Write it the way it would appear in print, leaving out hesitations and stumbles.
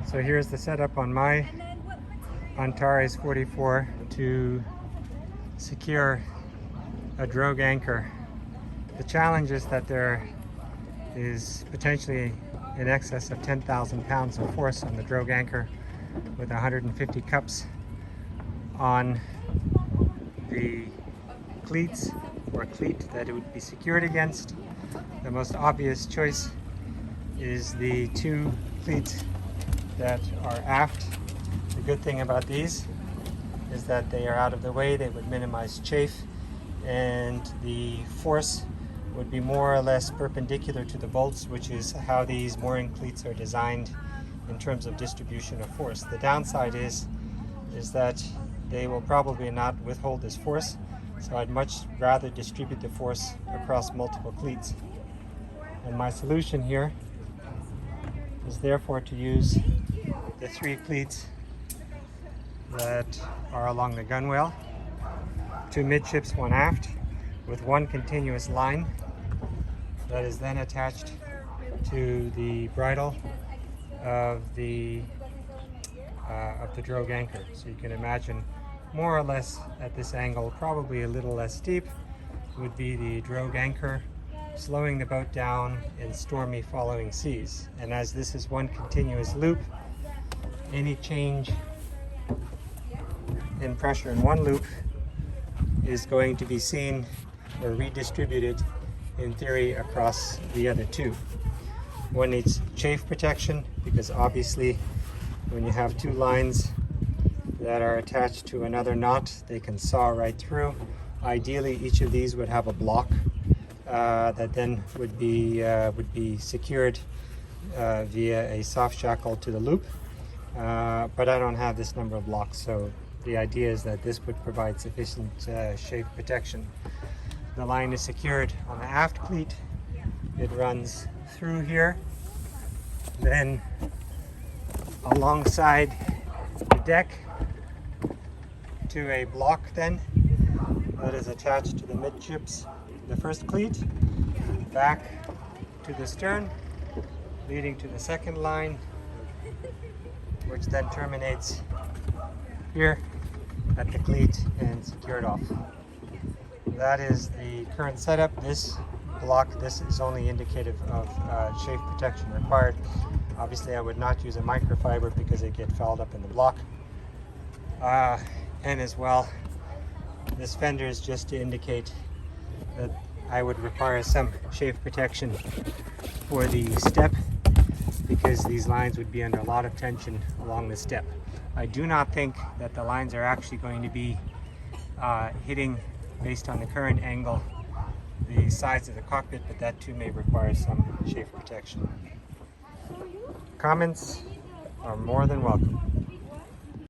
So here's the setup on my Antares 44 to secure a drogue anchor. The challenge is that there is potentially in excess of 10,000 pounds of force on the drogue anchor with 150 cups on the cleats or cleat that it would be secured against. The most obvious choice is the two cleats that are aft. The good thing about these is that they are out of the way, they would minimize chafe, and the force would be more or less perpendicular to the bolts, which is how these mooring cleats are designed in terms of distribution of force. The downside is that they will probably not withhold this force, so I'd much rather distribute the force across multiple cleats. And my solution here is therefore to use the three cleats that are along the gunwale, two midships, one aft, with one continuous line that is then attached to the bridle of the drogue anchor. So you can imagine more or less at this angle, probably a little less steep, would be the drogue anchor slowing the boat down in stormy following seas. And as this is one continuous loop, any change in pressure in one loop is going to be seen or redistributed in theory across the other two. One needs chafe protection because obviously when you have two lines that are attached to another knot, they can saw right through. Ideally, each of these would have a block that then would be secured via a soft shackle to the loop. But I don't have this number of blocks, so the idea is that this would provide sufficient chafe protection. The line is secured on the aft cleat. It runs through here, then alongside the deck to a block then that is attached to the midships, the first cleat, back to the stern, leading to the second line, which then terminates here at the cleat and secured off. That is the current setup. This block, this is only indicative of chafe protection required. Obviously I would not use a microfiber because it gets fouled up in the block. And as well, this fender is just to indicate that I would require some chafe protection for the step because these lines would be under a lot of tension along the step. I do not think that the lines are actually going to be hitting, based on the current angle, the sides of the cockpit, but that too may require some chafe protection. Comments are more than welcome.